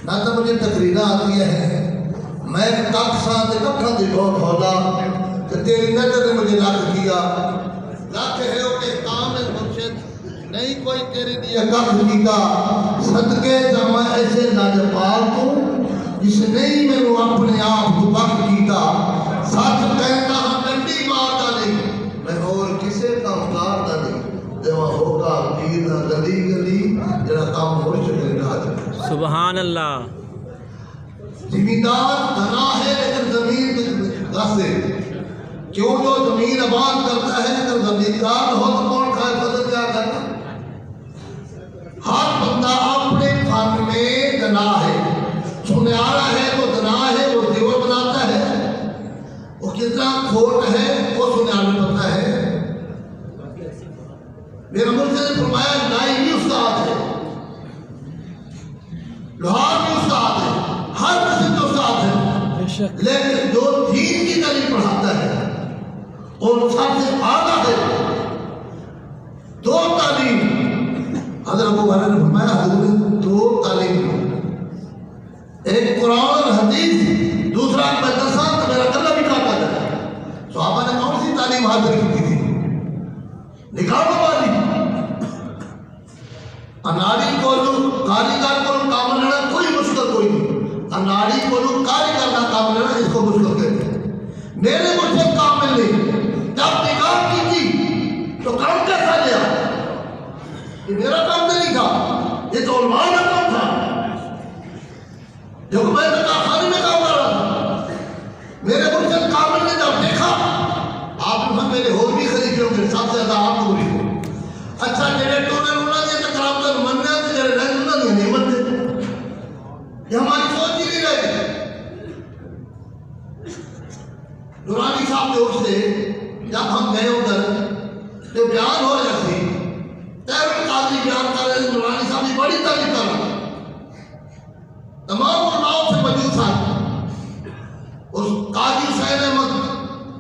نہ تو مجھے تقریر آتی ہے میں کک ساتھ ککھا دی بہت ہولا کہ تیری نظر نے مجھے لکھ کیا لکھ ہے وہ کہ کامل مرشد نہیں کوئی تیرے لیے ککھ کیتا صدقے جمع ایسے لاجپال کو جس نہیں میں وہ اپنے آپ کو بخ کیتا ساتھ کہتا ہم ڈنڈی مارتا نہیں میں اور کسے کا مکارتا نہیں جوہ ہوگا پیرنا گلی گلی جنہ کام مرشد نے کہا سبحان اللہ زمیندار دنا ہے لیکن زمین غصے کیوں جو زمین آباد کرتا ہے اگر زمیندار ہو تو کون کھائے فضل کیا کرنا ہر بندہ اپنے فن میں دنا ہے سنیارا ہے وہ دنا ہے وہ دیور بناتا ہے وہ کتنا کھوٹ ہے وہ سنیارا بنتا ہے میرا مرشد نے فرمایا نائی بھی استاد ہے لوہار بھی استاد ہے ہر کسی کے استاد ہے لیکن جو دین کی تعلیم پڑھاتا ہے اور سب سے آگا ہے دو تعلیم حضرت ابو ہریرہ نے فرمایا حضور نے دو تعلیم ایک قرآن اور حدیث دوسرا مدرسہ تو میرا گلہ بھی کاٹا جائے صحابہ نے کون سی تعلیم حاصل کی تھی نکاح والی اناڑی کو کاریگر کو کام لینا کوئی مشکل کوئی نہیں اناڑی کو کاری کرنا کام لینا اس کو مشکل کہتے ہیں میرے مجھے کامل نہیں جب نکاح کی تھی تو کام کیسا لیا یہ میرا کام نہیں تھا یہ تو علماء کا کام تھا جو میں نکاح خانے میں کام کر رہا تھا میرے مجھے کامل نے جب دیکھا آپ نے میرے ہور بھی خریدے ہوں گے سب سے زیادہ آپ کو بری ہو اچھا جڑے ٹونے رونا دیا تو کرام کر مننے آتے جڑے رہے رونا دیا نہیں منتے یہ ہماری سوچ ہی نہیں رہے نورانی صاحب کے اس سے جب ہم گئے ادھر جو بیان ہو رہا تھی تیرے قاضی بیان کر رہے تھے نورانی صاحب کی بڑی تعریف کر رہا تمام علماء سے موجود تھا اس قاضی حسین احمد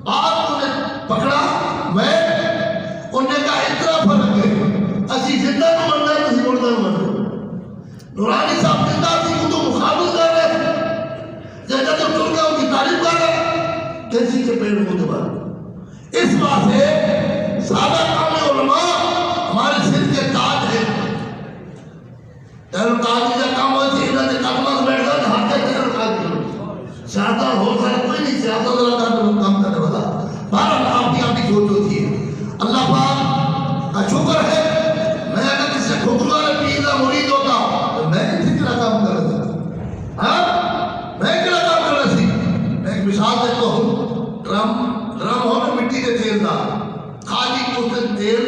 بات کو نے پکڑا میں انہوں نے کہا اتنا فرق ہے اسی زندہ کو مرنا ہے اسی مردہ کو مرنا نورانی صاحب زندہ تھی کو تو مخابل کر رہے تھے جیسا تو چل گیا ان کی تعریف کر رہے کیسی کے پیڑ کو دبا اس بات سے سادہ کام علماء ہمارے سر کے تاج ہے تیرے قاضی کا کام ہوئی تھی انہوں نے کلمہ سے بیٹھ گیا ہاتھ کے تیرے قاضی سیادہ ہو سکتا کوئی نہیں سیادہ ذرا کام کرنے والا بارہ آپ کی سوچ ہوتی ہے اللہ پاک کا شکر ہے میں اگر کسی ٹھکر والے پیر کا مرید ہوتا تو میں کسی طرح کام کر رہا تھا ہاں میں کیا کام کر رہا تھی میں ایک مثال دیتا ہوں ڈرم ہو نا مٹی کے تیل کا خالی اس میں تیل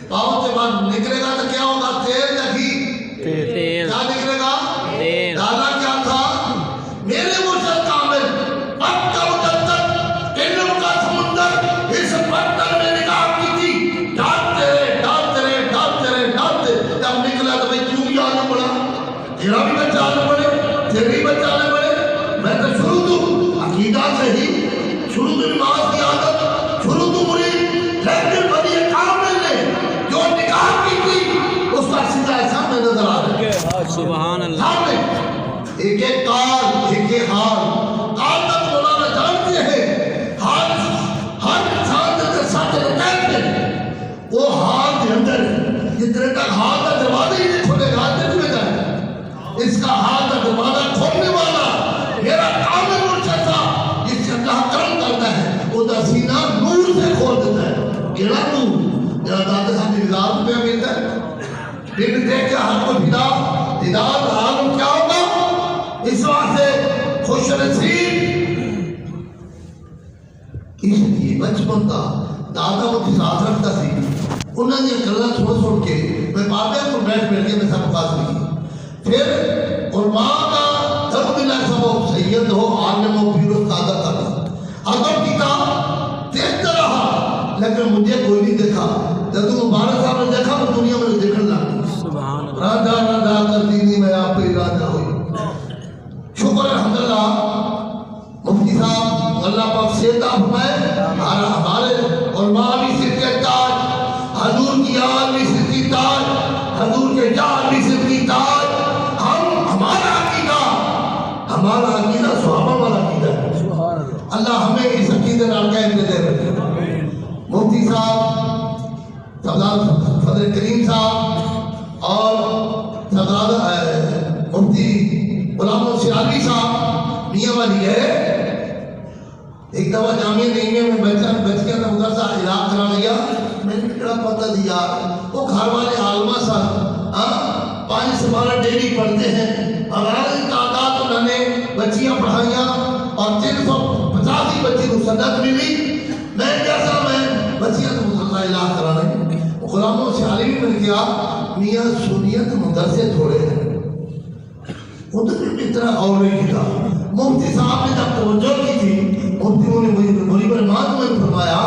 پاؤں کے بعد نکلے گا تو کیا ہوگا تیل یا گھی کیا نکلے گا دانا کیا تھا میرے مرشد کامل پکا مجدد علم کا سمندر اس پتھر میں نگاہ کی تھی ڈالتے رہے جب نکلا تو میں کیوں بھی آنے پڑا تیرا بھی بچہ آنے پڑے تیرے بھی بچہ آنے پڑے میں تو شروع تو عقیدہ سے ہی شروع تو نماز کی عادت شروع تو مرید لیکن بڑی کامل نے جو نگاہ کی تھی اس کا سیدھا سامنے نظر آ رہا ہے سبحان اللہ سامنے ایک ایک کار ایک ایک حال کال تک مولانا جانتے ہیں حال ہر انسان کے ساتھ رہتے ہیں وہ حال کے اندر جتنے تک حال کا دروازہ ہی نہیں کھولے گا دن میں جائے اس کا حال کا دروازہ کھولنے والا میرا کام مرشد تھا جس سے اللہ کرم کرتا ہے وہ دا سینہ نور سے کھول دیتا ہے کیڑا نور جہاں داتے صاحب کی رضاعت میں ملتا ہے پھر دیکھ کے ہر کو ہدایت عالم کیا ہوگا اس واسطے خوش نصیب اس لیے بچپن کا دادا وہ ساتھ رکھتا سی انہوں نے گلا چھوڑ کے میں بابے کو بیٹھ کے میں سب پاس نہیں پھر علماء کا درد دلا سب سید ہو عالم ہو پیر استاد کرنا ادب کتاب دیکھتا رہا لیکن مجھے کوئی نہیں دیکھا جب تم مبارک صاحب نے دیکھا تو دنیا میں دیکھنے لگا راجہ راجہ کر دینی میں آپ پہ راجہ ہوئی شکر الحمدللہ مفتی صاحب اللہ پاک سیدہ فرمائے ہمارے علماء بھی سر کے تاج حضور کی آل بھی سر کی تاج حضور کے جال بھی سر کی تاج ہمارا عقیدہ اللہ ہمیں اس عقیدے نال قائم دے رکھے۔ مفتی صاحب سردار فضل کریم صاحب اور سردار مفتی غلام سیالی صاحب میاں والی ہے، ایک دفعہ جامعہ نعیمیہ میں بچ گیا تھا، مدرسہ علاج کرا لیا، میں نے کہا پتہ دی یار وہ گھر والے عالمہ سن، 5 سے 12 ڈیلی پڑھتے ہیں، ہمارا تعداد انہوں نے بچیاں پڑھائیاں اور 385 بچی کو سند ملی۔ میں کیسا میں بچیاں تو مدرسہ علاج کرا رہے ہیں، غلاموں سے عالمی میں نے کہا میاں سنیت مدرسے تھوڑے ہیں، ادھر اتنا اور نہیں تھا۔ مفتی صاحب نے جب توجہ کی تھی، مفتیوں نے مجھے برمان میں فرمایا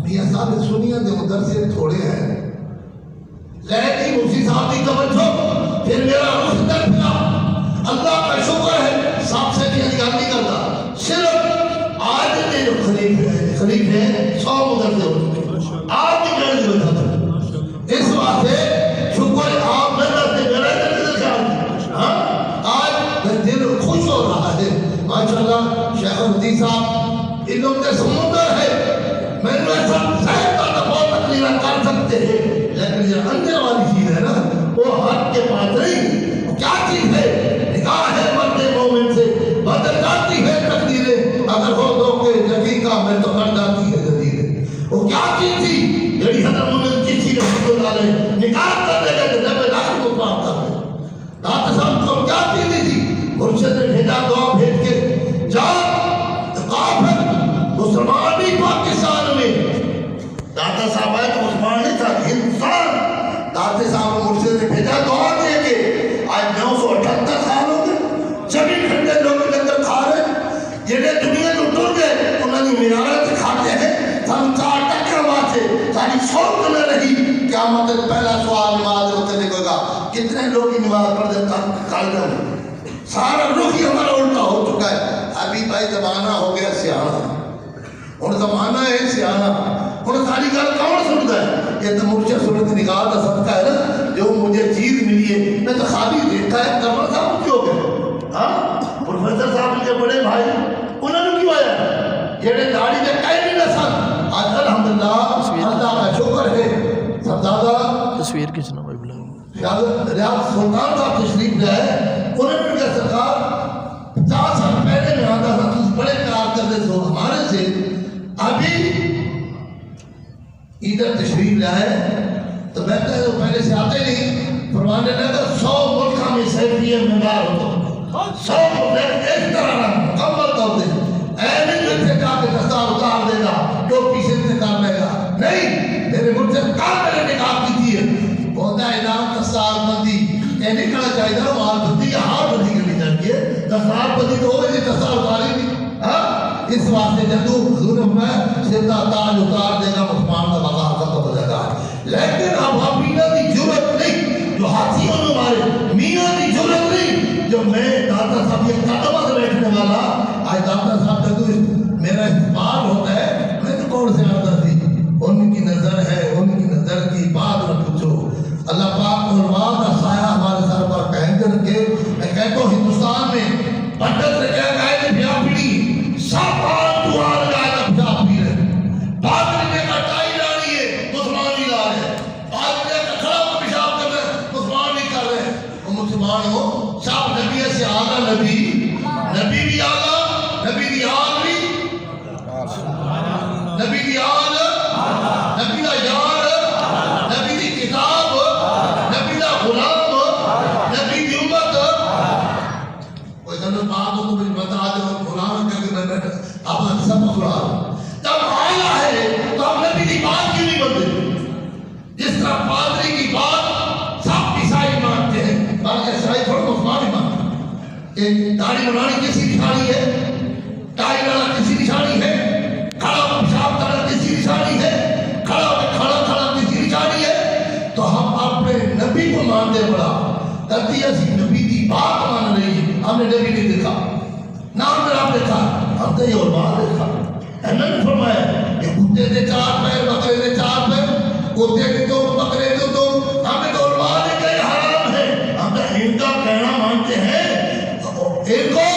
میاں صاحب سنیت مدرسے تھوڑے ہیں، لیکن مفتی صاحب کی توجہ پھر میرا رخ در پھرا۔ اللہ کا شکر ہے، صاحب سے بھی ادھیار نہیں کرتا، صرف آج کے جو خلیفے ہیں 100 مدرسے ہو چکے، آج کی گھر جو تھا اس واسطے شکر آپ میں کرتے میرا دل خیال، آج میں دل خوش ہو رہا ہے ماشاءاللہ۔ شیخ الحدیث صاحب علم کے سمندر ہے، میں نے ایسا صحت کا بہت تقریر کر سکتے ہیں، لیکن یہ اندر والی چیز ہے نا وہ حق کے پاس نہیں، وہ کیا چیز ہے؟ نکاح ہے مرد مومن سے، بدل جاتی ہے تقدیریں، اگر ہو دو کے دقیقہ میں تو کر جاتی ہے جدیدیں۔ وہ کیا چیز تھی جڑی حضرت مومن کی چیز رسول اللہ نے نکاح کر لے گئے جب لاکھ کو پاک کر لے۔ داتا صاحب کو کیا چیز تھی؟ مرشد نے بھیجا دعا بھیج کے جا کافر مسلمان بھی پاکستان میں، داتا صاحب آئے تو مسلمان نہیں تھا انسان، داتے صاحب مرشد نے بھیجا دعا دے کے آج 978 سال ہو گئے، 24 گھنٹے لوگ لنگر کھا رہے، جنہیں دنیا کو ٹر گئے انہوں نے میرارت کھاتے ہیں، ہم 4 ٹکر واسے ساری شوق نہ رہی۔ قیامت پہلا سوال نماز متعلق ہوگا، کتنے لوگ ہی نماز پڑھ دیتا کالجوں میں، سارا رخ ہی ہمارا الٹا ہو چکا ہے۔ ابھی بھائی زمانہ ہو گیا سیاح، اور زمانہ ہے سیاح، اور ساری گل کون سنتا ہے؟ یہ تو مرشد صورت نکاح کا صدقہ ہے نا، جو مجھے چیز ملی ہے میں تو خالی دیکھا ہے۔ کمر صاحب کیوں گئے؟ پروفیسر صاحب کے بڑے بھائی انہوں نے کیوں آیا؟ جیڑے داڑھی دے کئی نہیں نہ سن، آج الحمدللہ اللہ کا شکر ہے۔ سردار تصویر کھینچنا بھائی بلا ریاض سلطان صاحب تشریف لے آئے، انہوں نے کہا سرکار 50 سال پہلے میں آتا تھا تو بڑے پیار کرتے تھے ہمارے سے، ابھی ادھر تشریف لے آئے تو بہتر ہے وہ پہلے سے آتے نہیں، فرمانے لگا 100 ملکہ میں سیفی ممبار ہوتا، 100 ملک ایک طرح نہ مکمل طور دے، اے نہیں سے جا کے دستار اتار دے گا، ٹوپی سے کر لے گا، نہیں میرے ملک سے کار میں نے نکاح کی تھی ہے، بہتا ہے نام دستار بندی، یہ نہیں کہنا چاہیے تھا مال بندی یا ہار بندی کرنی چاہیے، دستار بندی تو ہوئے جی دستار اتاری نہیں، اس واسطے جدو حضور میں سیدہ تاج اتار دے گا مسلمان کا بازار ختم ہو جائے گا۔ لیکن اب آپ میاں کی ضرورت نہیں جو ہاتھیوں میں مارے، میاں کی ضرورت نہیں جو میں داتا صاحب یہ قدمہ سے بیٹھنے والا، آج داتا صاحب جدو میرا استعمال ہوتا ہے میں تو کون سے آتا تھی، ان کی نظر ہے، ان کی نظر کی بات نہ پوچھو۔ اللہ پاک علماء کا سایہ ہمارے سر پر قائم رکھے۔ میں کہتا ہوں ہندوستان میں پنڈت نے کہا گائے نے بیا پیڑی سب آن تو آن گائے کا بیا پی رہے، پادری نے کہا ٹائی لانی ہے مسلمان نہیں لا رہے، پادری نے کہا کھڑا کو پیشاب کر رہے مسلمان نہیں کر رہے۔ وہ مسلمان ہو صاحب نبی سے آگا، نبی بھی آگا، نبی دی آگ بھی، نبی دی آگ، نبی دا یار، نبی دی کتاب، نبی دا غلام، نبی دی امت۔ کوئی جنت بات ہو تو مجھے بتا دے غلام کر کے میں بیٹھا آپ نے سب غلام جب آیا ہے تو آپ نبی دی بات کیوں نہیں بنتے؟ جس طرح پادری کی بات سب عیسائی مانتے ہیں، بلکہ عیسائی تھوڑا مسلمان ہی مانتے ہیں۔ ایک داڑھی بنانی کسی نشانی ہے، ٹائی لانا کسی نشانی ہے، کھڑا پیشاب کرنا کسی نشانی ہے، کھڑا کسی نشانی ہے، تو ہم اپنے نبی کو مانتے بڑا کرتی ایسی نبی کی بات مان رہی ہے۔ ہم نے نبی نہیں دیکھا، نام میرا دیکھا، ہم نے یہ علماء دیکھا۔ انہوں نے فرمایا کہ کتے دے 4 پیر، بکرے دے 4 پیر، کتے دے 2 بکرے دے 2، ہمیں تو علماء نے کہا یہ حرام ہے، ہم تو ان کا کہنا مانتے ہیں۔ ان کو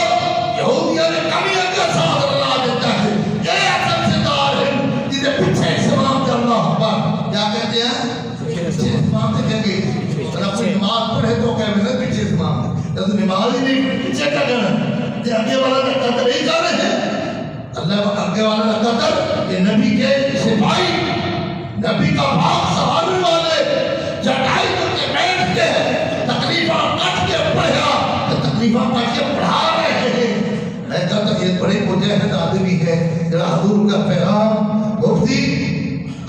یہودیوں نے کمی کے ساتھ اللہ نے پڑھے تو کہہ میں پیچھے امام ہے، جب نماز ہی نہیں پڑھی پیچھے کا کرنا، یہ آگے والا کا قدر نہیں کر رہے ہیں۔ اللہ آگے والا کا قدر یہ نبی کے سپاہی، نبی کا بھاگ سنبھالنے والے چٹائی کر کے بیٹھ کے تکلیفہ کٹ کے پڑھا، تکلیفہ کٹ کے پڑھا رہے ہیں۔ میں کہتا یہ بڑے مجاہد آدمی ہے، جڑا حضور کا پیغام مفتی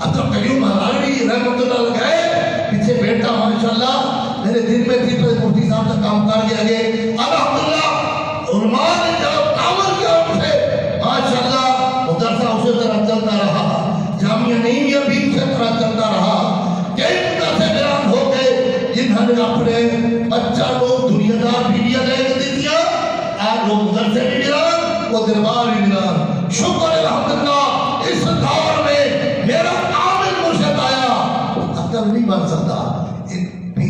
عبد القیوم ہرانوی رحمۃ اللہ لگائے پیچھے بیٹھا ماشاءاللہ میرے دل میں تھی تو مفتی صاحب کا کام کر کے آگے الحمدللہ علماء نے جب کامل کیا ان سے ماشاءاللہ مدرسہ اسی طرح چلتا رہا، جامعہ نعیمیہ بھی اسی طرح چلتا رہا، کئی مدرسے بیان ہو گئے جنہوں نے اپنے بچہ کو دنیا دار بیویاں لے کے دی دیا، آج وہ مدرسے بھی ملان وہ دربار بھی ملان۔ شکر الحمدللہ اس دور میں میرا کامل مرشد آیا، عقل نہیں بن سکتا۔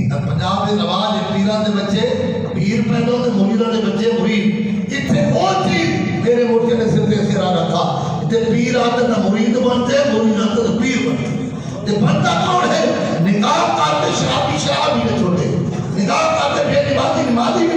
پنجاب کے رواج پیران دے بچے پیر پیدا ہوتے، مریداں دے بچے مرید، اتنے وہ چیز میرے مرشد نے صرف سرا رکھا، اتنے پیر آتے نہ مرید بنتے، مرید آتے نہ پیر بنتے۔ یہ بندہ کون ہے؟ نکاح کرتے شرابی شرابی نے چھوڑے، نکاح کرتے بے نمازی نمازی